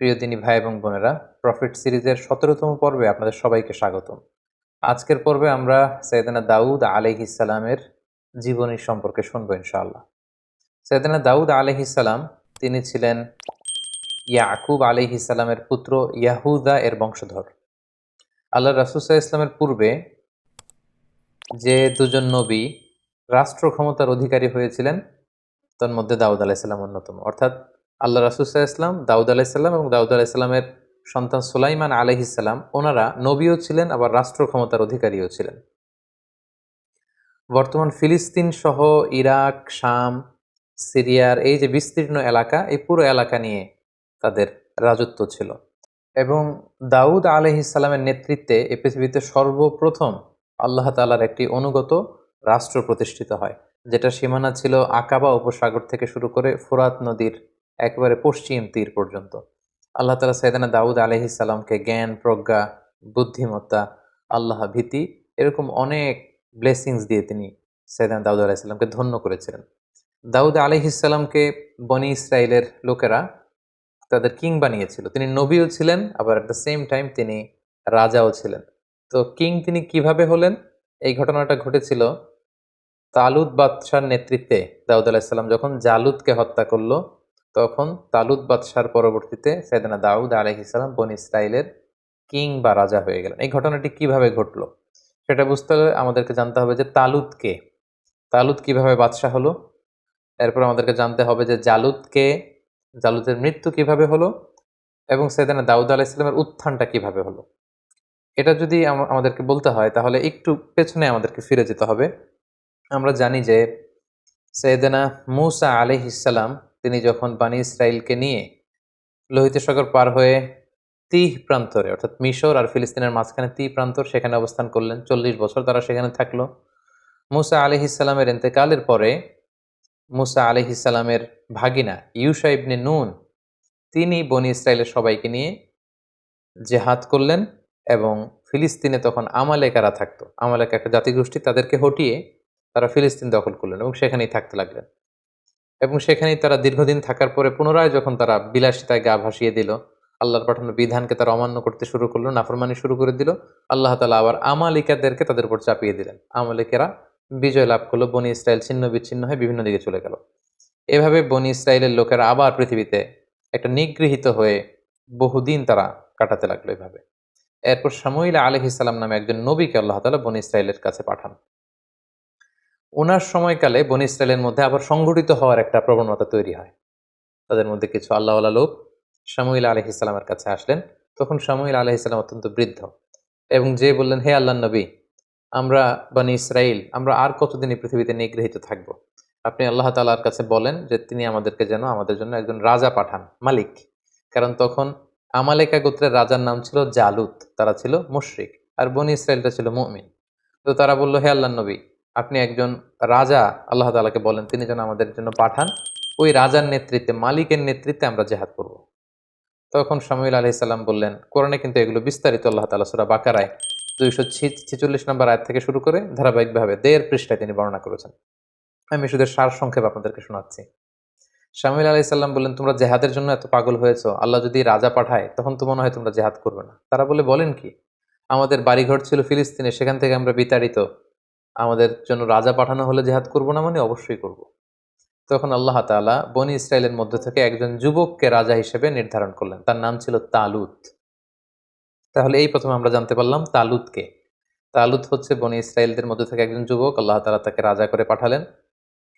প্রিয় দিনী ভাই এবং বোনেরা, প্রফিট সিরিজের ১৭তম পর্বে আপনাদের সবাইকে স্বাগতম। আজকের পর্বে আমরা সৈয়দনা দাউদ আলাইহিসসালামের জীবনী সম্পর্কে শুনবো ইনশাআল্লাহ। সৈয়দনা দাউদ আলাইহিসসালাম তিনি ছিলেন ইয়াকুব আলাইহিসসালামের পুত্র ইয়াহুদা এর বংশধর। আল্লাহ রাসূল সাল্লাল্লাহু আলাইহি ইসলামের পূর্বে যে দুজন নবী রাষ্ট্র ক্ষমতার অধিকারী হয়েছিলেন তার মধ্যে দাউদ আলাইহিসসালাম অন্যতম। অর্থাৎ আল্লাহ রাসূল সাল্লাল্লাহু আলাইহি ইসলাম, দাউদ আলাইহিসসালাম এবং দাউদ আলাইহিসসালামের সন্তান সুলাইমান আলাইহিসসালাম ওনারা নবীও ছিলেন, আবার রাষ্ট্র ক্ষমতার অধিকারীও ছিলেন। বর্তমান ফিলিস্তিন সহ ইরাক, শাম, সিরিয়ার এই যে বিস্তীর্ণ এলাকা, এই পুরো এলাকা নিয়ে তাদের রাজত্ব ছিল। এবং দাউদ আলাইহিসসালামের নেতৃত্বে এই পৃথিবীতে সর্বপ্রথম আল্লাহ তাআলার একটি অনুগত রাষ্ট্র প্রতিষ্ঠিত হয়, যেটা সীমানা ছিল আকাবা উপসাগর থেকে শুরু করে ফোরাত নদীর একেবারে পশ্চিম তীর পর্যন্ত। আল্লাহ তাআলা সাইয়েদনা দাউদ আলাইহিসসালামকে জ্ঞান, প্রজ্ঞা, বুদ্ধিমত্তা, আল্লাহ ভীতি এরকম অনেক ব্লেসিংস দিয়ে তিনি সাইয়েদনা দাউদ আলাইহিসসালামকে ধন্য করেছিলেন। দাউদ আলাইহিসসালামকে বনি ইসরাইলের লোকেরা তাদের কিং বানিয়েছিল। তিনি নবীও ছিলেন, আবার এট দ্য সেম টাইম তিনি রাজাও ছিলেন। তো কিং তিনি কিভাবে হলেন? এই ঘটনাটা ঘটেছিল তালুত বাদশার নেতৃত্বে। দাউদ আলাইহিসসালাম যখন জালুতকে হত্যা করলো, তখন তালুত বাদশার পরবর্তীতে সাইয়েদনা দাউদ আলাইহিসসালাম বনি ইসরাইলের কিং বা রাজা হয়ে গেলেন। এই ঘটনাটি কিভাবে ঘটলো সেটা বুঝতে হলে আমাদেরকে জানতে হবে যে তালুত কে, তালুত কিভাবে বাদশাহ হলো। এরপর আমাদেরকে জানতে হবে যে জালুত কে, জালুতের মৃত্যু কিভাবে হলো, এবং সাইয়েদনা দাউদ আলাইহিসসালামের উত্থানটা কিভাবে হলো। এটা যদি আমাদেরকে বলতে হয় তাহলে একটু পেছনে আমাদেরকে ফিরে যেতে হবে। আমরা জানি যে সাইয়েদনা মূসা আলাইহিসসালাম তিনি যখন বনি ইসরাইলকে নিয়ে লোহিত সাগর পার হয়ে তিহ প্রান্তরে, অর্থাৎ মিশর আর ফিলিস্তিনের মাঝখানে তিহ প্রান্তর, সেখানে অবস্থান করলেন। ৪০ বছর তারা সেখানে থাকলো। মূসা আলাইহিসসালামের ইন্তেকালের পরে মূসা আলাইহিসসালামের ভাগিনা ইউশা ইবনে নুন তিনি বনি ইসরাইলের সবাইকে নিয়ে জেহাদ করলেন, এবং ফিলিস্তিনে তখন আমালেকারা থাকতো। আমালেকা একটা জাতিগোষ্ঠী, তাদেরকে হটিয়ে তারা ফিলিস্তিন দখল করলেন এবং সেখানেই থাকতে লাগলেন। এবং সেখানেই তারা দীর্ঘদিন থাকার পরে পুনরায় যখন তারা বিলাসিতায় গা ভাসিয়ে দিল, আল্লাহর পাঠানো বিধানকে তারা অমান্য করতে শুরু করলো, নাফরমানি শুরু করে দিল, আল্লাহ তাআলা আবার আমালিকাদেরকে তাদের উপর চাপিয়ে দিলেন। আমালিকেরা বিজয় লাভ করলো, বনি ইসরাইল ছিন্ন বিচ্ছিন্ন হয়ে বিভিন্ন দিকে চলে গেল। এভাবে বনি ইসরাইলের লোকেরা আবার পৃথিবীতে একটা নিগৃহীত হয়ে বহুদিন তারা কাটাতে লাগলো এভাবে। এরপর শামুইল আলাইহিসসালাম নামে একজন নবীকে আল্লাহ তাআলা বনি ইসরাইলের কাছে পাঠান। ওনার সময়কালে বনি ইসরাইলের মধ্যে আবার সংগঠিত হওয়ার একটা প্রবণতা তৈরি হয়। তাদের মধ্যে কিছু আল্লাহওয়ালা লোক শামুইল আলাইহিসসালামের কাছে আসলেন। তখন শামুইল আলাইহিসসালাম অত্যন্ত বৃদ্ধ, এবং যে বললেন, হে আল্লাহর নবী, আমরা বনি ইসরাইল আমরা আর কতদিন এই পৃথিবীতে নিগৃহীত থাকব? আপনি আল্লাহ তাআলার কাছে বলেন যে তিনি আমাদেরকে যেন আমাদের জন্য একজন রাজা পাঠান, মালিক। কারণ তখন আমালেকা গোত্রের রাজার নাম ছিল জালুত, তারা ছিল মুশরিক, আর বনি ইসরাইলটা ছিল মুমিন। তো তারা বলল, হে আল্লাহর নবী, আপনি একজন রাজা আল্লাহ তাআলাকে বলেন তিনি যেন আমাদের জন্য পাঠান, ওই রাজার নেতৃত্বে, মালিকের নেতৃত্বে আমরা জেহাদ করব। তখন শামুইল আলাইহিসসালাম বললেন, কোরআনে কিন্তু এগুলো বিস্তারিত আল্লাহ তাআলা সূরা বাকারায় 246 নম্বর আয়াত থেকে শুরু করে ধারাবাহিকভাবে 1.5 পৃষ্ঠায় তিনি বর্ণনা করেছেন। আমি শুধু সার সংক্ষেপ আপনাদেরকে শোনাচ্ছি। শামুইল আলাইহিসসালাম বললেন, তোমরা জেহাদের জন্য এত পাগল হয়েছো, আল্লাহ যদি রাজা পাঠায় তখন তো মনে হয় তোমরা জেহাদ করবে না। তারা বলেন কি, আমাদের বাড়িঘর ছিল ফিলিস্তিনে, সেখান থেকে আমরা বিতাড়িত, আমাদের জন্য রাজা পাঠানো হলে জেহাদ করব না? মানে অবশ্যই করব। তখন আল্লাহ তাআলা বনি ইসরাইলের মধ্য থেকে একজন যুবককে রাজা হিসেবে নির্ধারণ করলেন, তার নাম ছিল তালুত। তাহলে এই প্রথমে আমরা জানতে পারলাম তালুতকে। তালুত হচ্ছে বনি ইসরাইলদের মধ্যে থেকে একজন যুবক, আল্লাহ তাআলা তাকে রাজা করে পাঠালেন।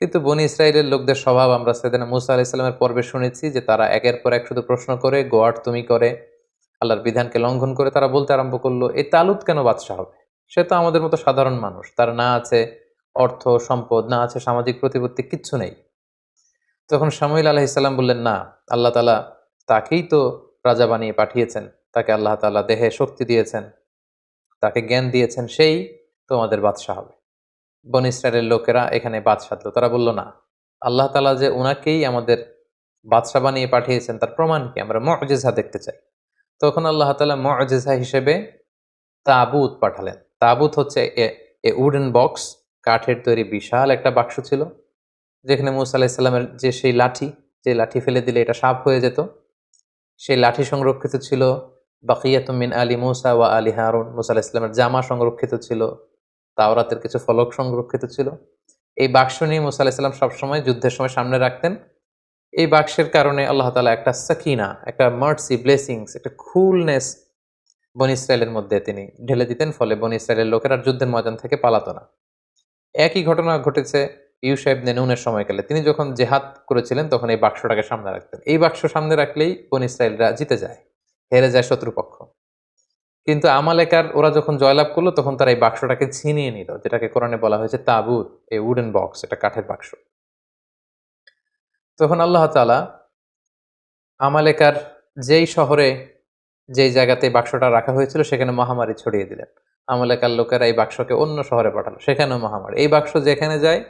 কিন্তু বনি ইসরাইলের লোকদের স্বভাব আমরা সাইয়েদনা মূসা আলাইহিস সালামের পর্বে শুনেছি যে তারা একের পর এক শুধু প্রশ্ন করে, গোয়াট তুমি করে, আল্লাহর বিধানকে লঙ্ঘন করে। তারা বলতে আরম্ভ করলো, এই তালুত কেন বাদশাহ হবে? সে তো আমাদের মতো সাধারণ মানুষ, তার না আছে অর্থ সম্পদ, না আছে সামাজিক প্রতিপত্তি, কিচ্ছু নেই। তখন শামুইল আলাইহিসসালাম বললেন, না, আল্লাহ তাআলা তাকেই তো রাজা বানিয়ে পাঠিয়েছেন, তাকে আল্লাহ তাআলা দেহে শক্তি দিয়েছেন, তাকে জ্ঞান দিয়েছেন, সেই তোমাদের বাদশাহ হবে। বনী ইসরাইলের লোকেরা এখানে বাদ সাধলো। তারা বলল, না, আল্লাহ তাআলা যে ওনাকেই আমাদের বাদশাহ বানিয়ে পাঠিয়েছেন তার প্রমাণ কি? আমরা মুআজিজা দেখতে চাই। তখন আল্লাহ তাআলা মুআজিজা হিসেবে তাবুত পাঠালেন। তাবুত হচ্ছে এ উডেন বক্স, কাঠের তৈরি বিশাল একটা বাক্স ছিল, যেখানে মূসা আলাইহিস সালামের যে সেই লাঠি, যে লাঠি ফেলে দিলে এটা সাপ হয়ে যেত, সেই লাঠি সংরক্ষিত ছিল। বাকিয়াতুম মিন আলী মুসা ওয়া আলী হারুন, মুসা আলাইহিস সালামের জামা সংরক্ষিত ছিল। তাওরাতের কিছু ফলক সংরক্ষিত ছিল। এই বাক্স নিয়ে মুসা আলাইহিস সালাম সবসময় যুদ্ধের সময় সামনে রাখতেন। এই বাক্সের কারণে আল্লাহ তাআলা একটা সাকিনা, একটা মার্সি, ব্লেসিংস, একটা কুলনেস বনী ইসরায়েলের মধ্যে তিনি ঢেলে দিতেন। ফলে বনী ইসরায়েলের লোকেরা যুদ্ধের ময়দান থেকে পালাতো না। একই ঘটনা ঘটেছে ইউশা ইবনে নুনের সময়কালে। তিনি যখন জেহাদ করেছিলেন তখন এই বাক্সটাকে সামনে রাখতেন। এই বাক্স সামনে রাখলেই বনী ইসরায়েলরা জিতে যায়, হেরে যায় শত্রুপক্ষ। কিন্তু আমালেকার ওরা যখন জয়লাভ করলো তখন তারা এই বাক্সটাকে ছিনিয়ে নিল, যেটাকে কোরআনে বলা হয়েছে তাবুত, এই উডেন বক্স, এটা কাঠের বাক্স। তখন আল্লাহ তাআলা আমালেকার যেই শহরে, যেই জায়গাতে এই বাক্সটা রাখা হয়েছিল সেখানে মহামারী ছড়িয়ে দিলেন। আমালেকার লোকেরা এই বাক্সকে অন্য শহরে পাঠালো, সেখানেও মহামারী। এই বাক্স যেখানে যায়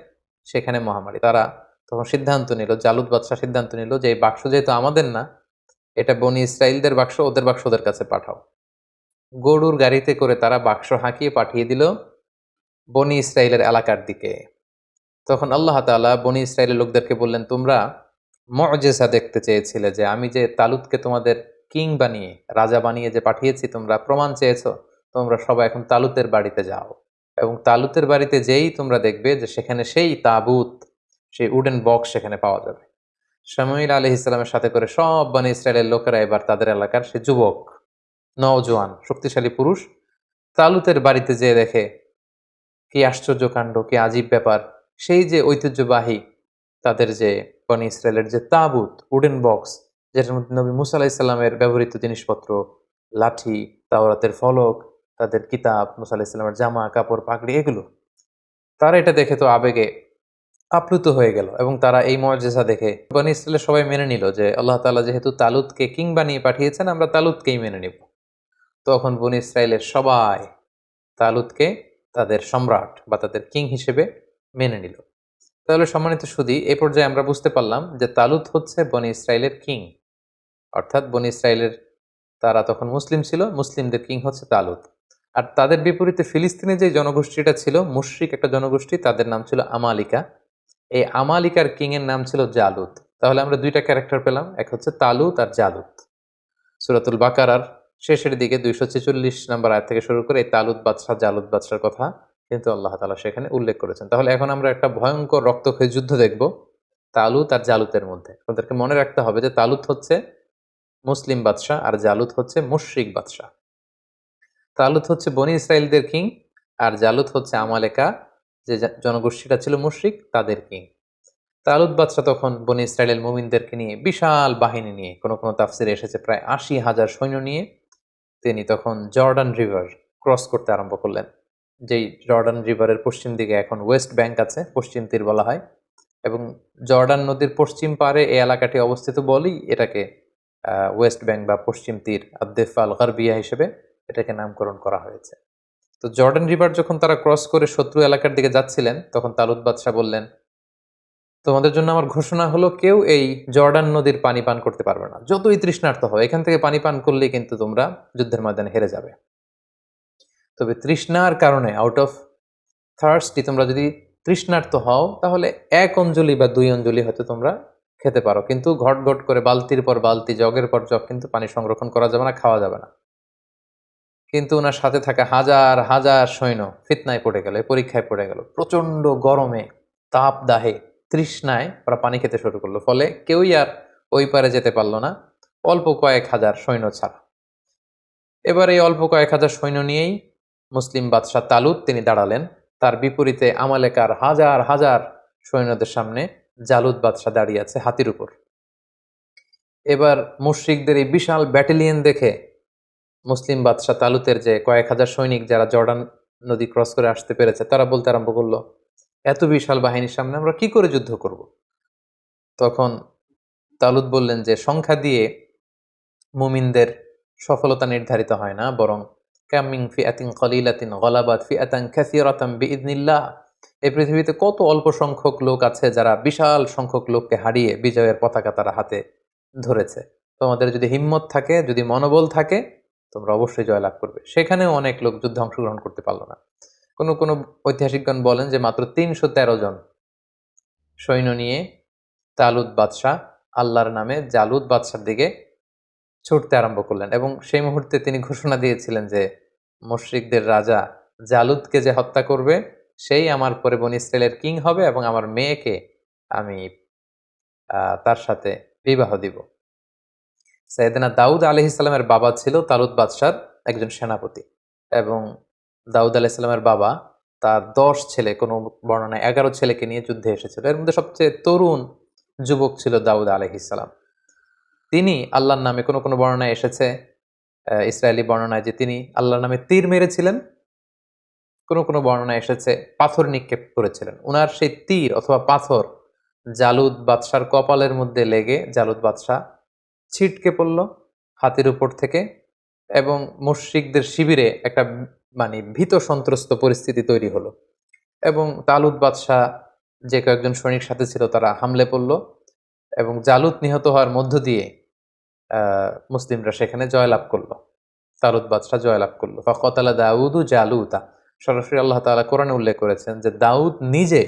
সেখানে মহামারী। তারা তখন সিদ্ধান্ত নিল, জালুত বাদশাহ সিদ্ধান্ত নিল যে এই বাক্স যেহেতু আমাদের না, এটা বনি ইসরাইলদের বাক্স, ওদের বাক্স ওদের কাছে পাঠাও। গরুর গাড়িতে করে তারা বাক্স হাঁকিয়ে পাঠিয়ে দিল বনি ইসরাইলের এলাকার দিকে। তখন আল্লাহ তাআলা বনি ইসরাইলের লোকদেরকে বললেন, তোমরা মুআজিজা দেখতে চেয়েছিলে, যে আমি যে তালুতকে তোমাদের কিং বানিয়ে, রাজা বানিয়ে যে পাঠিয়েছি, তোমরা প্রমাণ চেয়েছো। তোমরা সবাই এখন তালুতের বাড়িতে যাও, এবং তালুতের বাড়িতে যেই তোমরা দেখবে যে সেখানে সেই তাবুত, সেই উডেন বক্স সেখানে পাওয়া যাবে। শামুইল আলাইহিস সালামের সাথে করে সব বনি ইসরাইলের লোকেরা এবার তাদের এলাকার সে যুবক, নওজোয়ান, শক্তিশালী পুরুষ তালুতের বাড়িতে যেয়ে দেখে কি আশ্চর্য কাণ্ড, কি আজীব ব্যাপার। সেই যে ঐতিহ্যবাহী তাদের যে বনি ইসরায়েলের যে তাবুত, উডেন বক্স, যেটার মধ্যে নবী মুসা আলাইহিস সালামের ব্যবহৃত জিনিসপত্র, লাঠি, তাওরাতের ফলক, তাদের কিতাব, মুসা আলাইহিস সালামের জামা কাপড় পাগড়ি, এগুলো তারা এটা দেখে তো আবেগে আপ্লুত হয়ে গেল, এবং তারা এই মুআজিজা দেখে বনি ইসরায়েলের সবাই মেনে নিল যে আল্লাহ তাআলা যেহেতু তালুতকে কিং বানিয়ে পাঠিয়েছেন, আমরা তালুতকেই মেনে নিব। তখন বনি ইসরায়েলের সবাই তালুতকে তাদের সম্রাট বা তাদের কিং হিসেবে মেনে নিল। তাহলে সম্মানিত সুধী, এই পর্যায়ে আমরা বুঝতে পারলাম যে তালুত হচ্ছে বনি ইসরায়েলের কিং, অর্থাৎ বনি ইসরায়েলের তারা তখন মুসলিম ছিল, মুসলিমদের কিং হচ্ছে তালুত। আর তাদের বিপরীতে ফিলিস্তিনে যে জনগোষ্ঠীটা ছিল, মুশরিক একটা জনগোষ্ঠী, তাদের নাম ছিল আমালিকা। এই আমালিকার কিং এর নাম ছিল জালুত। তাহলে আমরা দুইটা ক্যারেক্টার পেলাম, এক হচ্ছে তালুত আর জালুত। সূরাতুল বাকারার শেষের দিকে 246 নম্বর আয়াত থেকে শুরু করে এই তালুত বাদশাহ, জালুত বাদশার কথা কিন্তু আল্লাহ তাআলা সেখানে উল্লেখ করেছেন। তাহলে এখন আমরা একটা ভয়ঙ্কর রক্তক্ষয়ী যুদ্ধ দেখব তালুত আর জালুতের মধ্যে। আমাদেরকে মনে রাখতে হবে যে তালুত হচ্ছে মুসলিম বাদশাহ আর জালুত হচ্ছে মুশরিক বাদশাহ। তালুত হচ্ছে বনি ইসরায়েলদের কিং, আর জালুত হচ্ছে আমালেকা, যে জনগোষ্ঠীটা ছিল মুশরিক, তাদের কিং। তালুত বাদশাহ তখন বনি ইসরায়েলের মুমিনদেরকে নিয়ে বিশাল বাহিনী নিয়ে, কোনো কোনো তাফসিরে এসেছে প্রায় 80,000 সৈন্য নিয়ে, তিনি তখন জর্ডান রিভার ক্রস করতে আরম্ভ করলেন। যেই জর্ডান রিভারের পশ্চিম দিকে এখন ওয়েস্ট ব্যাংক আছে, পশ্চিম তীর বলা হয়, এবং জর্ডান নদীর পশ্চিম পারে এই এলাকাটি অবস্থিত বলেই এটাকে ওয়েস্ট ব্যাংক বা পশ্চিম তীর, আদ-দিফা আল-গারবিয়া হিসেবে এটাকে নামকরণ করা হয়েছে। তো জর্ডান রিভার যখন তারা ক্রস করে শত্রু এলাকার দিকে যাচ্ছিলেন, তখন তালুত বাদশাহ বললেন, তোমাদের জন্য আমার ঘোষণা হলো, কেউ এই জর্ডান নদীর পানি পান করতে পারবে না, যতই তৃষ্ণার্ত হয়। এখান থেকে পানি পান করলেই কিন্তু তোমরা যুদ্ধের ময়দানে হেরে যাবে। তবে তৃষ্ণার কারণে, আউট অফ থার্স্টি, তোমরা যদি তৃষ্ণার্ত হও তাহলে 1 অঞ্জলি বা 2 অঞ্জলি হয়তো তোমরা খেতে পারো, কিন্তু ঘট ঘট করে বালতির পর বালতি, জগের পর জগ কিন্তু পানি সংরক্ষণ করা যাবে না, খাওয়া যাবে না। কিন্তু ওনার সাথে থাকা হাজার হাজার সৈন্য ফিতনায় পড়ে গেল, পরীক্ষায় পড়ে গেল। প্রচন্ড গরমে, তাপ দাহে, তৃষ্ণায় ওরা পানি খেতে শুরু করলো। ফলে কেউই আর ওই পারে যেতে পারলো না, অল্প কয়েক হাজার সৈন্য ছাড়া। এবার এই অল্প কয়েক হাজার সৈন্য নিয়েই মুসলিম বাদশাহ তালুত তিনি দাঁড়ালেন। তার বিপরীতে আমালেকার হাজার হাজার সৈন্যদের সামনে জালুত বাদশাহ দাঁড়িয়ে আছে হাতির উপর। এবার মুশরিকদের এই বিশাল ব্যাটালিয়ন দেখে মুসলিম বাদশাহ তালুতের যে কয়েক হাজার সৈনিক যারা জর্ডান নদী ক্রস করে আসতে পেরেছে, তারা বলতে আরম্ভ করলো, এত বিশাল বাহিনীর সামনে আমরা কি করে যুদ্ধ করব? তখন তালুত বললেন যে সংখ্যা দিয়ে মুমিনদের সফলতা নির্ধারিত হয় না, বরং কাম মিন ফিআতিন কলিলাতিন গলাবাত ফিআতান কাসীরাতান বিইذনিল্লাহ। এই পৃথিবীতে কত অল্প সংখ্যক লোক আছে যারা বিশাল সংখ্যক লোককে হারিয়ে বিজয়ের পতাকা তারা হাতে ধরেছে। তোমাদের যদি হিম্মত থাকে, যদি মনোবল থাকে, তোমরা অবশ্যই জয়লাভ করবে। সেখানেও অনেক লোক যুদ্ধে অংশগ্রহণ করতে পারলো না। কোনো কোনো ঐতিহাসিকগণ বলেন যে মাত্র 313 জন সৈন্য নিয়ে তালুত বাদশাহ আল্লাহর নামে জালুত বাদশার দিকে ছুটতে আরম্ভ করলেন এবং সেই মুহূর্তে তিনি ঘোষণা দিয়েছিলেন যে মুশরিকদের রাজা জালুতকে যে হত্যা করবে সেই আমার পরে বনী ইসরায়েলের কিং হবে এবং আমার মেয়েকে আমি তার সাথে বিবাহ দিব। সাইয়েদনা দাউদ আলাইহিস সালামের বাবা ছিল তালুত বাদশার একজন সেনাপতি এবং দাউদ আলাইহিস সালামের বাবা তার 10 ছেলে, কোনো বর্ণনায় 11 ছেলেকে নিয়ে যুদ্ধে এসেছিল। এর মধ্যে সবচেয়ে তরুণ যুবক ছিল দাউদ আলাইহিস সালাম। তিনি আল্লাহর নামে কোনো কোনো বর্ণনায় এসেছে, ইসরায়েলি বর্ণনায় যে তিনি আল্লাহর নামে তীর মেরেছিলেন, কোনো কোনো বর্ণনায় এসেছে পাথর নিক্ষেপ করেছিলেন। উনার সেই তীর অথবা পাথর জালুদ বাদশার কপালের মধ্যে লেগে জালুদ বাদশাহ ছিটকে পড়ল হাতির উপর থেকে এবং মুশরিকদের শিবিরে একটা মানে ভীত সন্ত্রস্ত পরিস্থিতি তৈরি হলো এবং তালুত বাদশাহ যে কয়েকজন সৈনিক সাথে ছিল তারা হামলে পড়ল এবং জালুত নিহত হওয়ার মধ্য দিয়ে মুসলিমরা সেখানে জয়লাভ করলো। তালুত বাদশাহ জয়লাভ করলো। ফাকতালা দাউদু জালুতা, সরাসরি আল্লাহ তাআলা কোরআনে উল্লেখ করেছেন যে দাউদ নিজে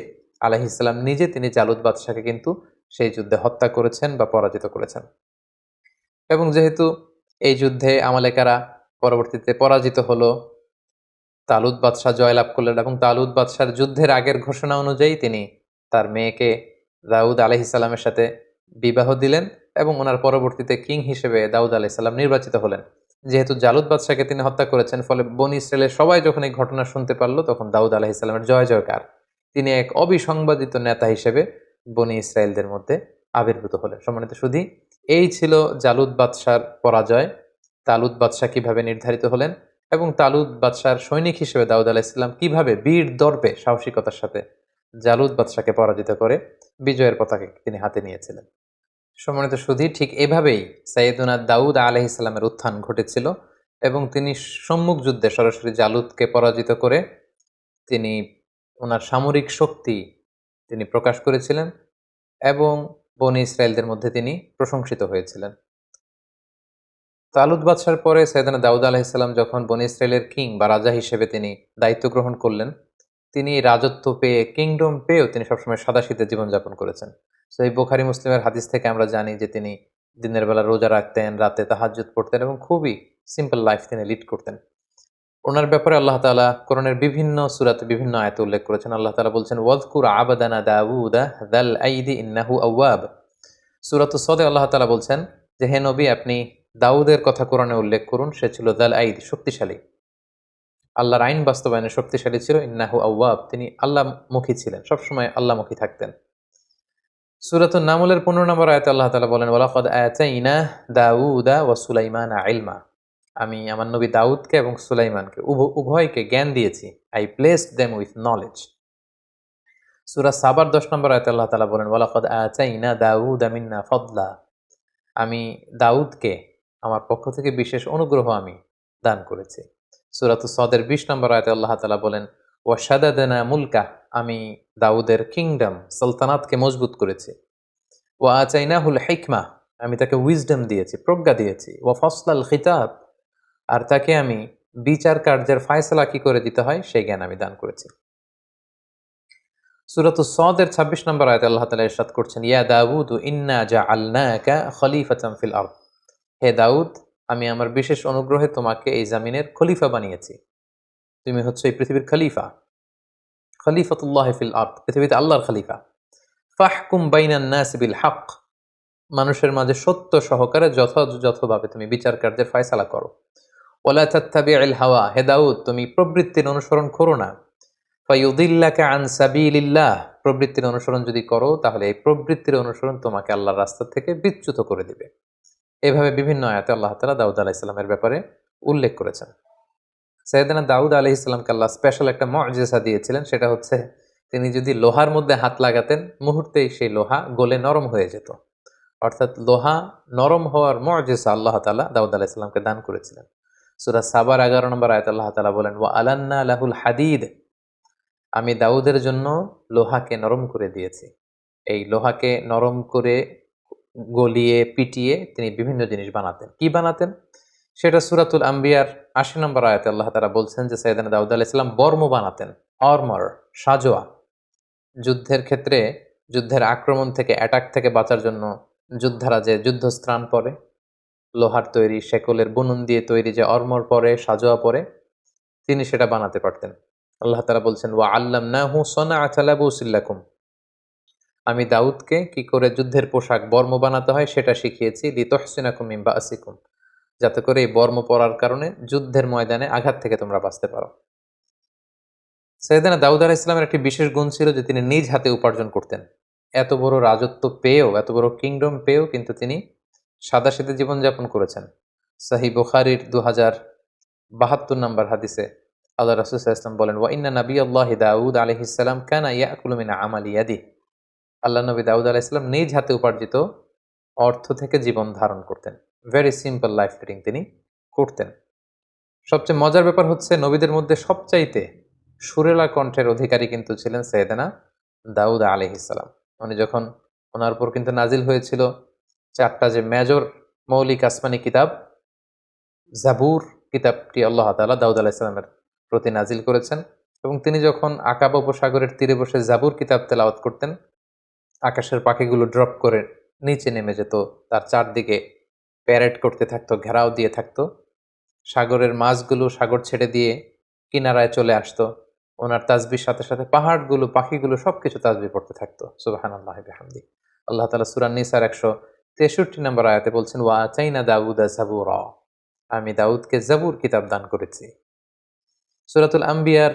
আলাইহিস সালাম নিজে তিনি জালুত বাদশাকে কিন্তু সেই যুদ্ধে হত্যা করেছেন বা পরাজিত করেছেন। এবং যেহেতু এই যুদ্ধে আমালেকারা পরবর্তীতে পরাজিত হলো, তালুত বাদশাহ জয়লাভ করলেন এবং তালুত বাদশার যুদ্ধের আগের ঘোষণা অনুযায়ী তিনি তার মেয়েকে দাউদ আলাইহিস সালামের সাথে বিবাহ দিলেন এবং ওনার পরবর্তীতে কিং হিসেবে দাউদ আলাইহিস সালাম নির্বাচিত হলেন। যেহেতু জালুত বাদশাকে তিনি হত্যা করেছেন, ফলে বনী ইসরায়েলের সবাই যখন এই ঘটনা শুনতে পারলো তখন দাউদ আলাইহিস সালামের জয় জয়কার। তিনি এক অবিসংবাদিত নেতা হিসেবে বনী ইসরায়েলদের মধ্যে আবির্ভূত হলেন। সম্মানিত সুধী, এই ছিল জালুত বাদশার পরাজয়। তালুত বাদশাহ কিভাবে নির্ধারিত হলেন এবং তালুত বাদশার সৈনিক হিসেবে দাউদ আলাইহিস কিভাবে বীর দর্পে সাহসিকতার সাথে জালুত বাদশাকে পরাজিত করে বিজয়ের পতাকা তিনি হাতে নিয়েছিলেন। সম্মানিত সুধী, ঠিক এভাবেই সাইয়েদুনা দাউদ আলাইহিস উত্থান ঘটেছিল এবং তিনি সম্মুখ যুদ্ধে সরাসরি জালুতকে পরাজিত করে তিনি ওনার সামরিক শক্তি তিনি প্রকাশ করেছিলেন এবং বনী ইসরায়েলদের মধ্যে তিনি প্রশংসিত হয়েছিলেন। তালুত বাদশার পরে সাইয়েদনা দাউদ আলাইহিস যখন বনী ইসরায়েলের কিং বা রাজা হিসেবে তিনি দায়িত্ব গ্রহণ করলেন, তিনি রাজত্ব পেয়ে, কিংডম পেয়েও তিনি সবসময় সাদাসিধে জীবনযাপন করেছেন। সো এই বুখারী মুসলিমের হাদিস থেকে আমরা জানি যে তিনি দিনের বেলা রোজা রাখতেন, রাতে তাহাজ্জুদ পড়তেন এবং খুবই সিম্পল লাইফ তিনি লিড করতেন। ওনার ব্যাপারে আল্লাহ তাআলা কোরআনের বিভিন্ন সূরাতে বিভিন্ন আয়াতে উল্লেখ করেছেন। আল্লাহ তাআলা বলছেন, ওয়াযকুর আবদানা দাউদা যাল আইদি ইন্নাহু আওয়াব। সূরাতুস সদে আল্লাহ তাআলা বলছেন যে হে নবী, আপনি দাউদের কথা কোরআনে উল্লেখ করুন, সে ছিল যাল আইদ, শক্তিশালী, আল্লাহর আইন বাস্তবায়নে শক্তিশালী ছিল। ইন্নাহু আওয়াব, তিনি আল্লাহমুখী ছিলেন, সবসময় আল্লাহমুখী থাকতেন। সূরাতুন নামলের 15 নম্বর আয়াতে আল্লাহ তাআলা বলেন, ওয়ালাকাদ আতাইনা দাউদা ওয়া সুলাইমানা ইলমা। আমি আমার নবী দাউদকে এবং সুলাইমানকে উভয়কে জ্ঞান দিয়েছি। I placed them with knowledge. সূরা সাবার 10 নম্বর আয়াতে আল্লাহ তাআলা বলেন, ওয়ালাকাদ আতাইনা দাউদা মিন্না ফাদলা। আমি দাউদকে আমার পক্ষ থেকে বিশেষ অনুগ্রহ আমি দান করেছি। সূরাতুস সদের 20 নম্বর আয়াতে আল্লাহ তাআলা বলেন, ওয়া শাদাদানা মুলকা। আমি দাউদের কিংডম, সালতানাতকে মজবুত করেছি। ওয়া আতাইনাহুল হিকমা। আমি তাকে উইজডম দিয়েছি, প্রজ্ঞা দিয়েছি। ওয়া ফাসলাল খিতাব। আর তাকে আমি বিচার কার্যের ফায়সালা কি করে দিতে হয় সেই জ্ঞান আমি দান করেছি। সূরাতুস সদের 26 নম্বর আয়াতে আল্লাহ তাআলা ইরশাদ করছেন, ইয়া দাউদ ইন্না জাআলনাকা খলিফাতান ফিল আরদ। হে দাউদ, আমি আমার বিশেষ অনুগ্রহে তোমাকে এই জামিনের খলিফা বানিয়েছি। তুমি হচ্ছে এই পৃথিবীর খলিফা, খলিফাতুল্লাহ ফিল আরদ, পৃথিবীতে আল্লাহর খলিফা। ফাহকুম বাইনান নাস বিল হক। মানুষের মাঝে সত্য সহকারে যথাযথভাবে তুমি বিচার কার্যের ফায়সালা করো। ওয়ালা তাত্তাবিউল হাওয়া। হে দাউদ, তুমি প্রবৃত্তির অনুসরণ করো না। ফায়ুদিল্লাকা আন সাবিলিল্লাহ। প্রবৃত্তির অনুসরণ যদি করো তাহলে এই প্রবৃত্তির অনুসরণ তোমাকে আল্লাহর রাস্তা থেকে বিচ্যুত করে দিবে। এভাবে বিভিন্ন আয়াতে আল্লাহ তাআলা দাউদ আলাইহিস সালামের ব্যাপারে উল্লেখ করেছেন। সাইয়েদনা দাউদ আলাইহিস সালামকে আল্লাহ স্পেশাল একটা মুআজিজা দিয়েছিলেন, সেটা হচ্ছে তিনি যদি লোহার মধ্যে হাত লাগাতেন মুহূর্তেই সেই লোহা গলে নরম হয়ে যেত। অর্থাৎ লোহা নরম হওয়ার মুআজিজা আল্লাহ তাআলা দাউদ আলাইহিস সালামকে দান করেছিলেন। সূরা সাবার 11 নম্বর আয়াতে আল্লাহ তাআলা বলেন, ওয়া আলান্না লাহুল হাদিদ। আমি দাউদের জন্য লোহাকে নরম করে দিয়েছি। এই লোহাকে নরম করে গলিয়ে পিটিয়ে তিনি বিভিন্ন জিনিস বানাতেন। কি বানাতেন সেটা সূরাতুল আম্বিয়ার 80 নম্বর আয়াতে আল্লাহ তাআলা বলছেন যে সাইয়েদনা দাউদ আলাইহিস সালাম বর্ম বানাতেন, আর্মার, সাজোয়া। যুদ্ধের ক্ষেত্রে যুদ্ধের আক্রমণ থেকে, অ্যাটাক থেকে বাঁচার জন্য যোদ্ধারা যে যুদ্ধস্ত্রাণ পরে, লোহার তৈরি শেকলের বুনন দিয়ে তৈরি যে অর্মর পরে সাজোয়া পরে তিনি সেটা বানাতে পারতেন। আল্লাহ তাআলা বলছেন ওয়া আল্লামনাহু সনাআতা লাবুসিল লাকুম, আমি দাউদকে কি করে যুদ্ধের পোশাক বর্ম বানাতে হয় সেটা শিখিয়েছি, লিতুহসিনাকুম মিন বাসিকুম, যাতে করে এই বর্ম পরার কারণে যুদ্ধের ময়দানে আঘাত থেকে তোমরা বাঁচতে পারো। সাইয়েদনা দাউদ আলাইহিস সালামের একটি বিশেষ গুণ ছিল যে তিনি নিজ হাতে উপার্জন করতেন। এত বড় রাজত্ব পেয়েও, এত বড় কিংডম পেয়েও কিন্তু তিনি সাদাসিধে জীবনযাপন করেছেন। সহিহ বুখারীর 2072 নম্বর হাদিসে আল্লাহ রাসূল সাল্লাল্লাহু আলাইহি ওয়াসাল্লাম বলেন ওয়া ইন্না নাবিয়াল্লাহি দাউদ আলাইহিস সালাম কানা ইয়াকুলু মিন আমালি ইয়াদিহি, আল্লাহ নবী দাউদ আলাইহিস সালাম নিজ হাতে উপার্জিত অর্থ থেকে জীবন ধারণ করতেন। ভেরি সিম্পল লাইফ লিডিং তিনি করতেন। সবচেয়ে মজার ব্যাপার হচ্ছে নবীদের মধ্যে সবচাইতে সুরেলা কণ্ঠের অধিকারী কিন্তু ছিলেন সাইয়েদনা দাউদ আলাইহিস সালাম। উনি যখন ওনার উপর কিন্তু নাজিল হয়েছিল 4টা যে মেজর মৌলিক আসমানি কিতাব, জাবুর কিতাবটি আল্লাহ তাআলা দাউদ আলাইহিস সালামের প্রতি নাজিল করেছেন, এবং তিনি যখন আকাবা উপসাগরের তীরে বসে জাবুর কিতাব তেলাওয়াত করতেন, আকাশের পাখিগুলো ড্রপ করে নিচে নেমে যেত, তার চারদিকে প্যারেড করতে থাকতো, ঘেরাও দিয়ে থাকতো। সাগরের মাছগুলো সাগর ছেড়ে দিয়ে কিনারায় চলে আসতো। ওনার তাসবির সাথে সাথে পাহাড়গুলো, পাখিগুলো সবকিছু তাসবিহ পড়তে থাকতো। সুবহানাল্লাহি বিহামদি। আল্লাহ তাআলা সূরা নিসার 163 নম্বর আয়াতে বলছেন ওয়া আতাইনা দাউদা জাবুরা, আমি দাউদকে জাবুর কিতাব দান করেছি। সূরাতুল আম্বিয়ার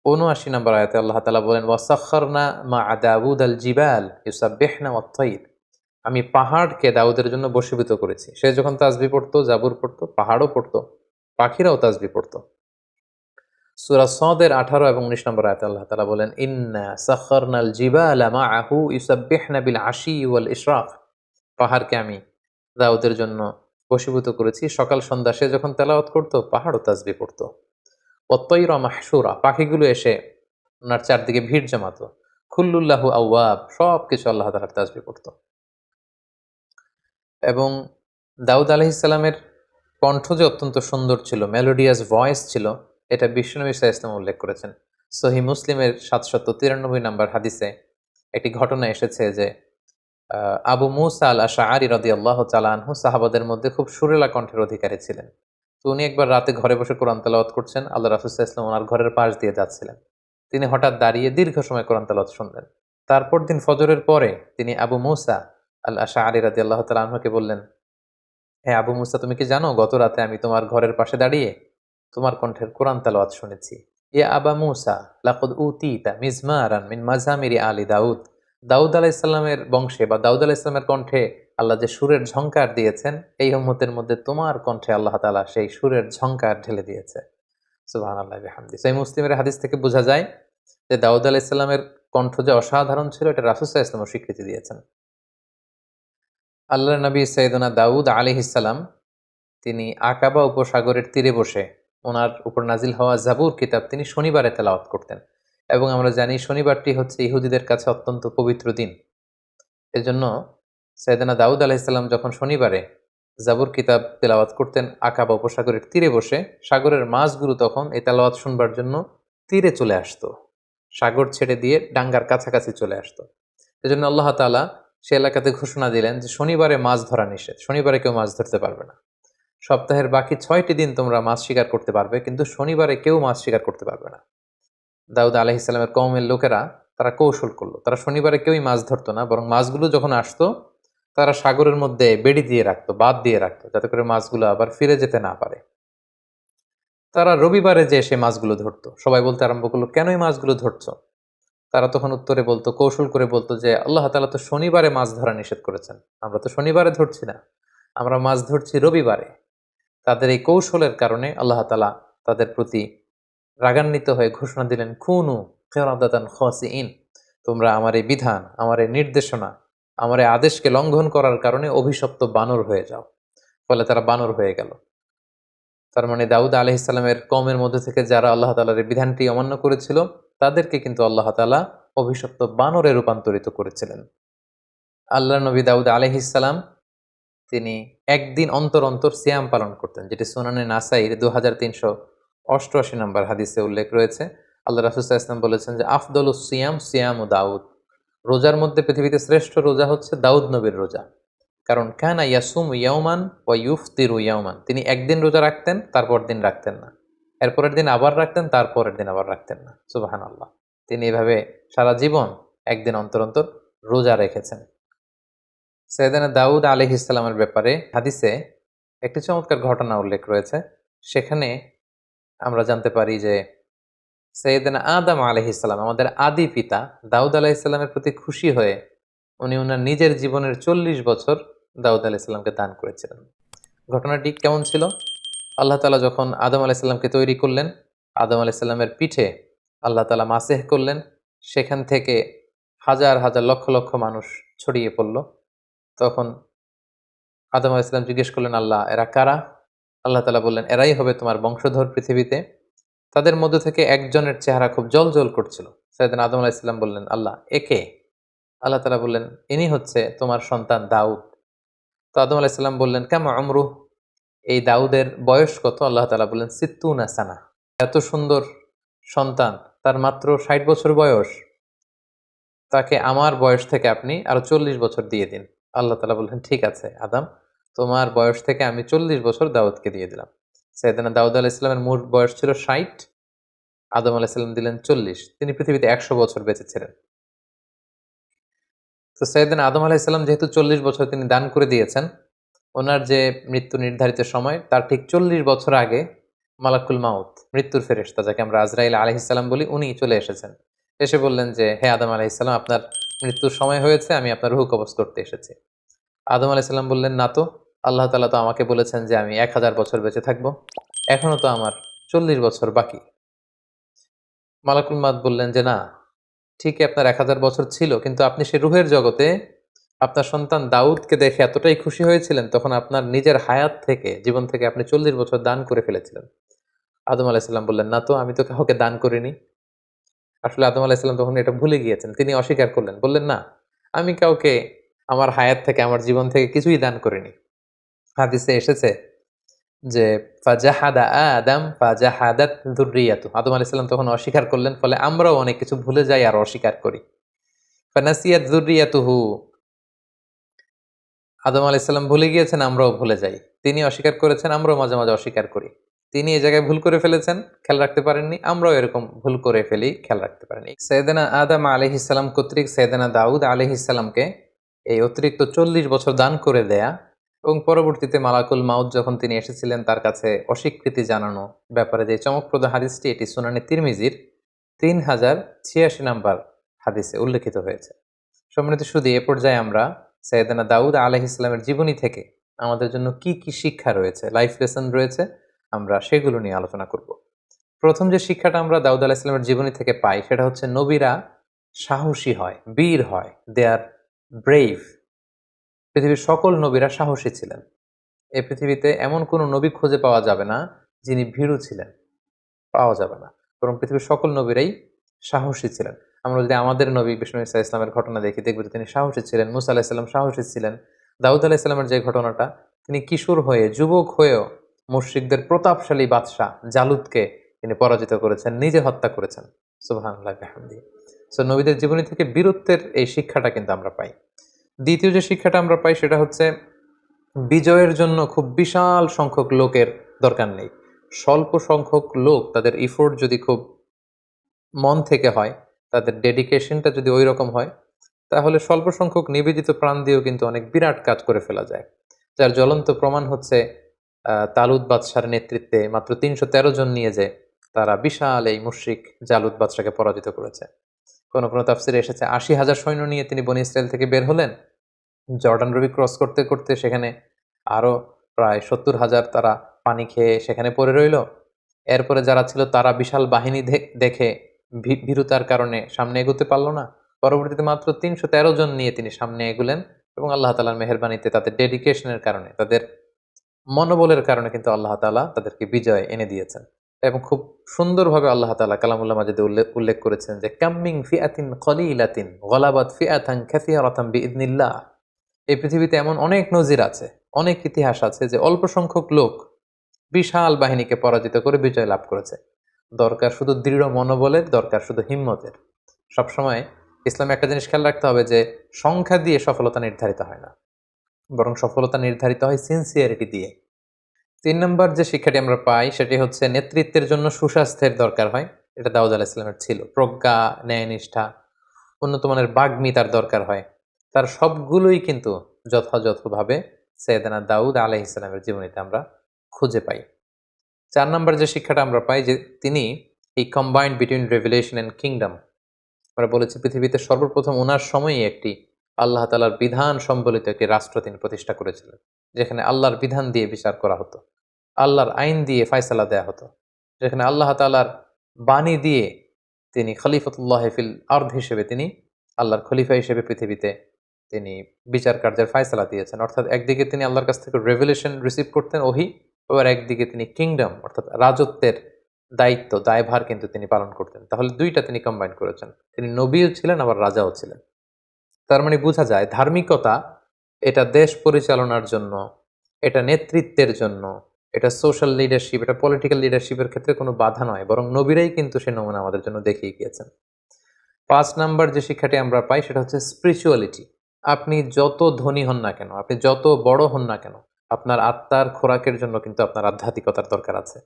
৭৯ নম্বর আয়াতে আল্লাহ তাআলা বলেন ওয়াসাখখারনা মা দাউদ আল জিবাল ইউসাব্বিহনা ওয়াত-তাইর, আমি পাহাড়কে দাউদের জন্য বশীভূত করেছি। সে যখন তাসবিহ পড়তো, জাবুর পড়তো, পাহাড়ও পড়তো, পাখিরাও তাসবিহ পড়তো। সূরা সদের 18 এবং 19 নম্বর আয়াতে আল্লাহ তাআলা বলেন ইন্না সাখখারনাল জিবালা মাআহু ইউসাব্বিহনা বিল আশি ওয়াল ইশরাক, পাহাড়কে আমি দাউদের জন্য বশীভূত করেছি, সকাল সন্ধ্যা সে যখন তেলাওয়াত করতো পাহাড়ও তাসবিহ পড়তো। ওয়াত-তাইরা মাহশুরা, পাখিগুলো এসে ওনার চারদিকে ভিড় জমাতো। কুল্লুল্লাহু আওয়াব, সবকিছু আল্লাহ তাআলার তাসবিহ পড়তো। এবং দাউদ আলাইহিস সালামের কণ্ঠ যে অত্যন্ত সুন্দর ছিল, মেলোডিয়াস ভয়েস ছিল, এটা বিশ্বনবী সাল্লাল্লাহু আলাইহি ওয়াসাল্লাম উল্লেখ করেছেন। সহিহ মুসলিমের 793 নম্বর হাদিসে একটি ঘটনা এসেছে যে আবু মুসা আল আশআরী রাদিয়াল্লাহু তাআলা আনহু সাহাবাদের মধ্যে খুব সুরেলা কণ্ঠের অধিকারী ছিলেন। তো উনি একবার রাতে ঘরে বসে কোরআন তেলাওয়াত করছেন, আল্লাহ রাসূল সাল্লাল্লাহু আলাইহি ওয়াসাল্লাম ওনার ঘরের পাশ দিয়ে যাচ্ছিলেন। তিনি হঠাৎ দাঁড়িয়ে দীর্ঘ সময় কোরআন তেলাওয়াত শুনলেন। তারপর দিন ফজরের পরে তিনি আবু মুসা আল আশআরী রাদিয়াল্লাহু তাআলা আনহুকে বললেন, হ্যাঁ আবু মুসা, তুমি কি জানো গত রাতে আমি তোমার ঘরের পাশে দাঁড়িয়ে তোমার কণ্ঠের কোরআন তেলাওয়াত শুনেছি। ইয়া আবা মুসা লাকাদ উতিতা মিজমারান মিন মাজামিরি আলি দাউদ, দাউদ আলাইহিস সালামের বংশে বা দাউদ আলাইহিস সালামের কণ্ঠে আল্লাহ যে সুরের ঝংকার দিয়েছেন, এই উম্মতের মধ্যে তোমার কণ্ঠে আল্লাহ তাআলা সেই সুরের ঝংকার ঢেলে দিয়েছে। সুবহানাল্লাহি বিহামদি। সহিহ মুসলিমের হাদিস থেকে বোঝা যায় যে দাউদ আলাইহিস সালামের কণ্ঠ যে অসাধারণ ছিল, এটা রাসূল সাল্লাল্লাহু আলাইহি ওয়াসাল্লাম স্বীকৃতি দিয়েছেন। আল্লাহর নবী সাইয়েদনা দাউদ আলাইহিস সালাম তিনি আকাবা উপসাগরের তীরে বসে ওনার উপর নাজিল হওয়া জাবুর কিতাব তিনি শনিবারে তেলাওয়াত করতেন, এবং আমরা জানি শনিবারটি হচ্ছে ইহুদিদের কাছে অত্যন্ত পবিত্র দিন। এজন্য সাইয়েদনা দাউদ আলাইহিস সালাম যখন শনিবারে জাবুর কিতাব তেলাওয়াত করতেন আকাবা উপসাগরের তীরে বসে, সাগরের মাছগুলো তখন এই তেলাওয়াত শুনবার জন্য তীরে চলে আসতো, সাগর ছেড়ে দিয়ে ডাঙ্গার কাছাকাছি চলে আসতো। এজন্য আল্লাহ তাআলা সে এলাকাতে ঘোষণা দিলেন যে শনিবারে মাছ ধরা নিষেধ, শনিবারে কেউ মাছ ধরতে পারবে না। সপ্তাহের বাকি 6টি দিন তোমরা মাছ শিকার করতে পারবে, কিন্তু শনিবারে কেউ মাছ শিকার করতে পারবে না। দাউদ আলাইহিস সালামের কওমের লোকেরা তারা কৌশল করলো, তারা শনিবারে কেউই মাছ ধরতো না, বরং মাছগুলো যখন আসতো তারা সাগরের মধ্যে বেড়ি দিয়ে রাখতো, বাঁধ দিয়ে রাখতো, যাতে করে মাছগুলো আবার ফিরে যেতে না পারে। তারা রবিবারে যে সে মাছগুলো ধরতো। সবাই বলতে আরম্ভ করলো, কেন এই মাছগুলো ধরছো? তারা তখন উত্তরে বলতো, কৌশল করে বলতো যে আল্লাহ তাআলা তো শনিবারে মাছ ধরা নিষেধ করেছেন, আমরা তো শনিবারে ধরছি না, আমরা মাছ ধরছি রবিবারে। তাদের এই কৌশলের কারণে আল্লাহ তাআলা তাদের প্রতি রাগান্বিত হয়ে ঘোষণা দিলেন, খুনু কিরাদাতান খাসিইন, তোমরা আমার এই বিধান, আমার এই নির্দেশনা, আমার এই আদেশকে লঙ্ঘন করার কারণে অভিশপ্ত বানর হয়ে যাও। ফলে তারা বানর হয়ে গেল। তার মানে দাউদ আলাইহিস সালামের কওমের মধ্যে থেকে যারা আল্লাহ তাআলার এই বিধানটি অমান্য করেছিল, তাদেরকে কিন্তু আল্লাহ তাআলা অভিশপ্ত বানরে রূপান্তরিত করেছিলেন। আল্লাহর নবী দাউদ আলাইহিস সালাম তিনি একদিন অন্তর অন্তর সিয়াম পালন করতেন, যেটি সুনানে নাসাইর 2388 নম্বর হাদিসে উল্লেখ রয়েছে। আল্লাহ রাসূল সাল্লাল্লাহু আলাইহি ওয়াসাল্লাম বলেছেন যে আফদলুস সিয়াম সিয়ামু দাউদ, রোজার মধ্যে পৃথিবীতে শ্রেষ্ঠ রোজা হচ্ছে দাউদ নবীর রোজা। কারণ কানা ইয়াসুম ইয়াউমান ওয়া ইউফতিরু ইয়াউমান, তিনি একদিন রোজা রাখতেন, তারপর দিন রাখতেন না, এরপরের দিন আবার রাখতেন, তারপরের দিন আবার রাখতেন না। সুবহানাল্লাহ। তিনি এভাবে সারা জীবন একদিন অন্তর অন্তর রোজা রেখেছেন। সৈয়দনা দাউদ আলাইহিস সালামের ব্যাপারে হাদিসে একটি চমৎকার ঘটনা উল্লেখ রয়েছে। সেখানে আমরা জানতে পারি যে সৈয়দনা আদম আলাইহিস সালাম, আমাদের আদি পিতা, দাউদ আলাইহিস সালামের প্রতি খুশি হয়ে উনি ওনার নিজের জীবনের 40 বছর দাউদ আলাইহিস সালামকে দান করেছিলেন। ঘটনাটি কেমন ছিল? আল্লাহ তাআলা যখন আদম আলাইহিস সালামকে তৈরি করলেন, আদম আলাইহিস সালামের পিঠে আল্লাহ তাআলা মাসেহ করলেন, সেখান থেকে হাজার হাজার লক্ষ লক্ষ মানুষ ছড়িয়ে পড়ল। তখন আদম আলাইহিস সালাম জিজ্ঞেস করলেন, আল্লাহ এরা কারা? আল্লাহ তাআলা বললেন, এরাই হবে তোমার বংশধর পৃথিবীতে। তাদের মধ্য থেকে একজনের চেহারা খুব জ্বলজ্বল করছিল। সাইয়েদনা আদম আলাইহিস সালাম বললেন, আল্লাহ একে? আল্লাহ তাআলা বললেন, ইনি হচ্ছে তোমার সন্তান দাউদ। তো আদম আলাইহিস সালাম বললেন, কামা আমরু, এই দাউদের বয়স কত? আল্লাহ তাআলা বললেন, সিত্তুনা সানা। এত সুন্দর সন্তান, তার মাত্র 60 বছর বয়স, তাকে আমার বয়স থেকে আপনি আরো 40 বছর দিয়ে দিন। আল্লাহ তাআলা বললেন, ঠিক আছে আদম, তোমার বয়স থেকে আমি 40 বছর দাউদকে দিয়ে দিলাম। সাইয়েদনা দাউদ আলাইহিস সালামের মোট বয়স ছিল 60, আদম আলাইহিস সালাম দিলেন 40। তিনি পৃথিবীতে 100 বছর বেঁচে ছিলেন। তো সাইয়েদনা আদম আলাইহিস সালাম যেহেতু 40 বছর তিনি দান করে দিয়েছেন, ওনার যে মৃত্যু নির্ধারিত সময় তার ঠিক 40 বছর আগে মালাকুল মাউত, মৃত্যুর ফেরেশতা, যাকে আমরা আজরাইল আলাইহিস সালাম বলি, উনি চলে এসেছেন। এসে বললেন যে, হে আদম আলাইহিস সালাম, আপনার মৃত্যুর সময় হয়েছে, আমি আপনার রূহ কবজ করতে এসেছি। আদম আলাইহিস সালাম বললেন, না তো, আল্লাহ তাআলা তো আমাকে বলেছেন যে আমি 1000 বছর বেঁচে থাকবো, এখনো তো আমার 40 বছর বাকি। মালাকুল মাউত বললেন যে, না, ঠিকই আপনার 1000 বছর ছিল, কিন্তু আপনি সে রুহের জগতে আপনার সন্তান দাউদকে দেখে এতটাই খুশি হয়েছিলেন, তখন আপনার নিজের হায়াত থেকে, জীবন থেকে আপনি 40 বছর দান করে ফেলেছিলেন। আদম আলাইহিস সালাম বললেন, না তো, আমি তো কাউকে দান করিনি। আসলে আদম আলাইহিস সালাম তখন এটা ভুলে গিয়েছেন, তিনি অস্বীকার করলেন, বললেন, না, আমি কাউকে আমার হায়াত থেকে, আমার জীবন থেকে কিছুই দান করিনি। হাদিসে এসেছে যে ফাজাহাদা আদম ফাজাহাদাত যুররিয়াতু, আদম আলাইহিস সালাম তখন অস্বীকার করলেন, ফলে আমরাও অনেক কিছু ভুলে যাই আর অস্বীকার করি। ফানাসিয়াত যুররিয়াতুহু, আদম আলাইহিস সালাম ভুলে গিয়েছেন, আমরাও ভুলে যাই। তিনি অস্বীকার করেছেন, আমরাও মাঝে মাঝে অস্বীকার করি। তিনি এই জায়গায় ভুল করে ফেলেছেন, খেয়াল রাখতে পারেননি, আমরাও এরকম ভুল করে ফেলি, খেয়াল রাখতে পারিনি। সাইয়েদনা আদম আলাইহিস সালাম কর্তৃক সাইয়েদনা দাউদ আলাইহিস সালামকে এই অতিরিক্ত 40 বছর দান করে দেয়া, এবং পরবর্তীতে মালাকুল মাউত যখন তিনি এসেছিলেন তার কাছে অস্বীকৃতি জানানো ব্যাপারে যে চমকপ্রদ হাদিসটি, এটি সুনানে তিরমিজির 3086 নাম্বার হাদিসে উল্লেখিত হয়েছে। সম্মানিত শুধু এ পর্যায়ে আমরা সাইয়েদনা দাউদ আলাইহিস সালামের জীবনী থেকে আমাদের জন্য কি কি শিক্ষা রয়েছে, লাইফ লেসন রয়েছে, আমরা সেগুলো নিয়ে আলোচনা করব। প্রথম যে শিক্ষাটা আমরা দাউদ আলাইহিস সালামের জীবনী থেকে পাই, সেটা হচ্ছে নবীরা সাহসী হয়, বীর হয়, দে আর ব্রেভ। পৃথিবীর সকল নবীরা সাহসী ছিলেন। এই পৃথিবীতে এমন কোনো নবী খুঁজে পাওয়া যাবে না যিনি ভীরু ছিলেন, পাওয়া যাবে না, বরং পৃথিবীর সকল নবীরাই সাহসী ছিলেন। আমরা যদি আমাদের নবী বিষ্ণু ঈসা ইসলামের ঘটনা দেখি, দেখব যে তিনি সাহসী ছিলেন। মুসা আলাহিসাল্লাম সাহসী ছিলেন। দাউদ আলাহিসাল্লামের যে ঘটনাটা, তিনি কিশোর হয়ে, যুবক হয়েও মুশরিকদের প্রতাপশালী বাদশাহ জালুদকে তিনি পরাজিত করেছেন, নিজে হত্যা করেছেন। সুবহানাল্লাহ বিহামদিহি। সো নবীদের জীবনী থেকে বীরত্বের এই শিক্ষাটা কিন্তু আমরা পাই। দ্বিতীয় যে শিক্ষাটা আমরা পাই সেটা হচ্ছে বিজয়ের জন্য খুব বিশাল সংখ্যক লোকের দরকার নেই। স্বল্প সংখ্যক লোক তাদের ইফোর্ট যদি খুব মন থেকে হয়, তাদের ডেডিকেশনটা যদি ওই রকম হয়, তাহলে স্বল্প সংখ্যক নিবেদিত প্রাণ দিয়েও কিন্তু অনেক বিরাট কাজ করে ফেলা যায়। যার জ্বলন্ত প্রমাণ হচ্ছে তালুত বাদশার নেতৃত্বে মাত্র 313 জন নিয়ে যে তারা বিশাল এই মুশরিক জালুত বাদশাকে পরাজিত করেছে। কোনো কোনো তাফসিরে এসেছে 80,000 সৈন্য নিয়ে তিনি বনী ইসরায়েল থেকে বের হলেন। জর্ডান নদী ক্রস করতে করতে সেখানে আরো প্রায় 70,000 তারা পানি খেয়ে সেখানে পড়ে রইল। এরপরে যারা ছিল তারা বিশাল বাহিনী দেখে ভীরুতার কারণে সামনে এগোতে পারল না। পরবর্তীতে মাত্র 313 জন নিয়ে তিনি সামনে এগুলেন, এবং আল্লাহ তাআলার মেহেরবানিতে, তাদের ডেডিকেশনের কারণে, তাদের মনোবলের কারণে কিন্তু আল্লাহ তাআলা তাদেরকে বিজয় এনে দিয়েছেন। এবং খুব সুন্দরভাবে আল্লাহ তাআলা কালামুল্লাহ মাজিদে উল্লেখ করেছেন যে কাম্মিং ফিআতিন কলিলাতিন গলাবাত ফিআতান কাসীরাতান বিইذনিল্লাহ। এই পৃথিবীতে এমন অনেক নজির আছে, অনেক ইতিহাস আছে যে অল্প সংখ্যক লোক বিশাল বাহিনীকে পরাজিত করে বিজয় লাভ করেছে। দরকার শুধু দৃঢ় মনোবলের, দরকার শুধু হিম্মতের। সবসময় ইসলামে একটা জিনিস খেয়াল রাখতে হবে যে সংখ্যা দিয়ে সফলতা নির্ধারিত হয় না, বরং সফলতা নির্ধারিত হয় সিনসিয়ারিটি দিয়ে। 3 নম্বর যে শিক্ষাটি আমরা পাই সেটি হচ্ছে নেতৃত্বের জন্য সুস্বাস্থ্যের দরকার হয়। এটা দাউদ আলাইহিস সালামের ছিল। প্রজ্ঞা, ন্যায়নিষ্ঠা, উন্নত মানের বাগ্মী তার দরকার হয়। তার সবগুলোই কিন্তু যথাযথভাবে সাইয়েদনা দাউদ আলাইহিস সালামের জীবনীতে আমরা খুঁজে পাই। 4 নম্বর যে শিক্ষাটা আমরা পাই যে তিনি এই combined between revelation and kingdom, আমরা বলেছি পৃথিবীতে সর্বপ্রথম ওনার সময়ই একটি আল্লাহ তাআলার বিধান সম্বলিত একটি রাষ্ট্র তিনি প্রতিষ্ঠা করেছিলেন, যেখানে আল্লাহর বিধান দিয়ে বিচার করা হতো, আল্লাহর আইন দিয়ে ফায়সালা দেয়া হতো, যেখানে আল্লাহ তাআলার বাণী দিয়ে তিনি খলিফাতুল্লাহ ফিল আরদ হিসেবে তিনি আল্লাহর খলিফা হিসেবে পৃথিবীতে তিনি বিচার কার্যের ফায়সালা দিয়েছেন। অর্থাৎ একদিকে তিনি আল্লাহর কাছ থেকে রেভেলেশন রিসিভ করতেন, ওহী, আবার একদিকে তিনি কিংডম অর্থাৎ রাজত্বের দায়িত্ব দায়ভার কিন্তু তিনি পালন করতেন। তাহলে দুইটা তিনি কম্বাইন করেছেন, তিনি নবীও ছিলেন আবার রাজাও ছিলেন। তার মানে বোঝা যায় ধার্মিকতা এটা দেশ পরিচালনার জন্য, এটা নেতৃত্বের জন্য, এটা সোশ্যাল লিডারশিপ, এটা পলিটিক্যাল লিডারশিপের ক্ষেত্রে কোনো বাধা নয়, বরং নবীরাই কিন্তু সে নমুনা আমাদের জন্য দেখিয়ে গিয়েছেন। 5 নাম্বার যে শিক্ষাটি আমরা পাই সেটা হচ্ছে স্পিরিচুয়ালিটি। আপনি যত ধনী হন না কেন, আপনি যত বড় হন না কেন, আপনার আত্মার খোরাকের জন্য কিন্তু আপনার আধ্যাত্মিকতার দরকার আছে।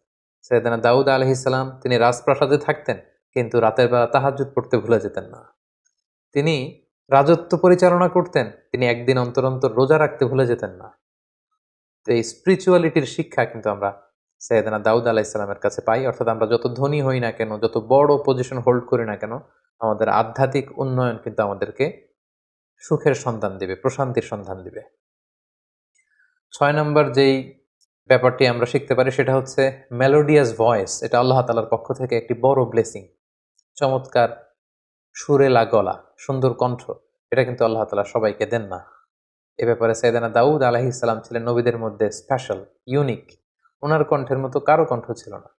সাইয়েদনা দাউদ আলাইহিস সালাম তিনি রাজপ্রাসাদে থাকতেন, কিন্তু রাতের বেলা তাহাজ্জুদ পড়তে ভুলে যেতেন না। তিনি রাজত্ব পরিচালনা করতেন, তিনি একদিন অন্তর অন্তর রোজা রাখতে ভুলে যেতেন না। তো এই স্পিরিচুয়ালিটির শিক্ষা কিন্তু আমরা সাইয়েদনা দাউদ আলাইহিস সালামের কাছে পাই। অর্থাৎ আমরা যত ধনী হই না কেন, যত বড় পজিশন হোল্ড করি না কেন, আমাদের আধ্যাত্মিক উন্নয়ন কিন্তু আমাদেরকে সুখের সন্ধান দিবে, প্রশান্তির সন্ধান দিবে। 6 নম্বর যেই ব্যাপারটি আমরা শিখতে পারি সেটা হচ্ছে মেলোডিয়াস ভয়েস। এটা আল্লাহ তাআলার পক্ষ থেকে একটি বড় ব্লেসিং। চমৎকার সুরেলা গলা, সুন্দর কণ্ঠ, এটা কিন্তু আল্লাহ তাআলা সবাইকে দেন না। এ ব্যাপারে সাইয়েদনা দাউদ আলাইহিস সালাম ছিলেন নবীদের মধ্যে স্পেশাল, ইউনিক। ওনার কণ্ঠের মতো কারো কণ্ঠ ছিল না।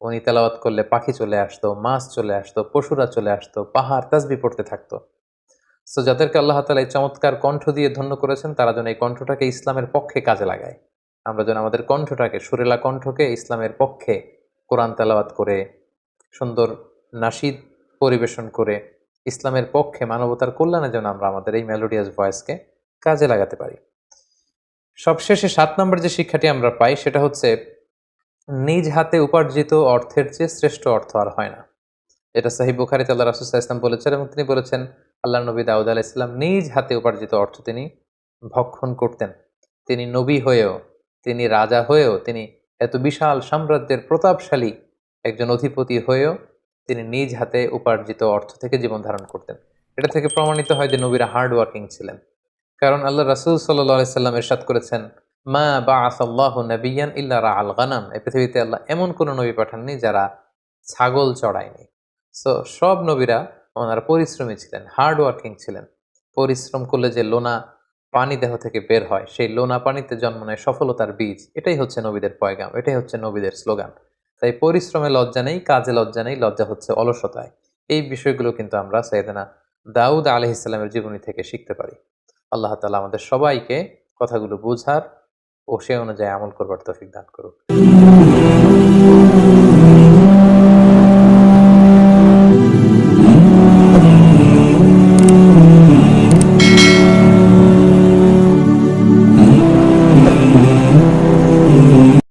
উনি তেলাওয়াত করলে পাখি চলে আসতো, মাছ চলে আসতো, পশুরা চলে আসতো, পাহাড় তাসবিহ পড়তে থাকতো। সো যাদেরকে আল্লাহ তাআলা এই চমৎকার কণ্ঠ দিয়ে ধন্য করেছেন, তারা যেন এই কণ্ঠটাকে ইসলামের পক্ষে কাজে লাগায়। আমরা যেন আমাদের কণ্ঠটাকে, সুরেলা কণ্ঠকে ইসলামের পক্ষে কোরআন তেলাওয়াত করে, সুন্দর নাশিদ পরিবেশন করে, ইসলামের পক্ষে মানবতার কল্যাণে যেন আমরা আমাদের এই মেলোডিয়াস ভয়েসকে কাজে লাগাতে পারি। সবশেষে 7 নম্বর যে শিক্ষাটি আমরা পাই সেটা হচ্ছে নিজ হাতে উপার্জিত অর্থের চেয়ে শ্রেষ্ঠ অর্থ আর হয় না। এটা সহিহ বুখারীতে আল্লাহ রাসূল সাল্লাল্লাহু আলাইহি ওয়াসাল্লাম বলেছেন, এবং তিনি বলেছেন আল্লাহর নবী দাউদ আলাইহিস সালাম নিজ হাতে উপার্জিত অর্থ তিনি ভক্ষণ করতেন। তিনি নবী হয়েও, তিনি রাজা হয়েও, তিনি এত বিশাল সাম্রাজ্যের প্রতাপশালী একজন অধিপতি হয়েও তিনি নিজ হাতে উপার্জিত অর্থ থেকে জীবন ধারণ করতেন। এটা থেকে প্রমাণিত হয় যে নবীরা হার্ড ওয়ার্কিং ছিলেন। কারণ আল্লাহ রাসূল সাল্লাল্লাহু আলাইহি সাল্লাম ইরশাদ করেছেন, মা বাআসাল্লাহু নাবিয়্যান ইল্লা রাআল গানাম। এই পৃথিবীতে আল্লাহ এমন কোন নবী পাঠাননি যারা ছাগল চড়ায়নি। সো সব নবীরা ওনারা পরিশ্রমী ছিলেন, হার্ড ওয়ার্কিং ছিলেন। পরিশ্রম করলে যে লোনা পানি দেহ থেকে বের হয়, সেই লোনা পানিতে জন্ম নেয় সফলতার বীজ। এটাই হচ্ছে নবীদের পয়গাম, এটাই হচ্ছে নবীদের স্লোগান। তাই পরিশ্রমে লজ্জা নেই, কাজে লজ্জা নেই, লজ্জা হচ্ছে অলসতায়। এই বিষয়গুলো কিন্তু আমরা সাইয়েদনা দাউদ আলাইহিস সালামের জীবনী থেকে শিখতে পারি। আল্লাহ তাআলা আমাদের সবাইকে কথাগুলো বুঝার ও সে অনুযায়ী আমল করবার তৌফিক দান করুক।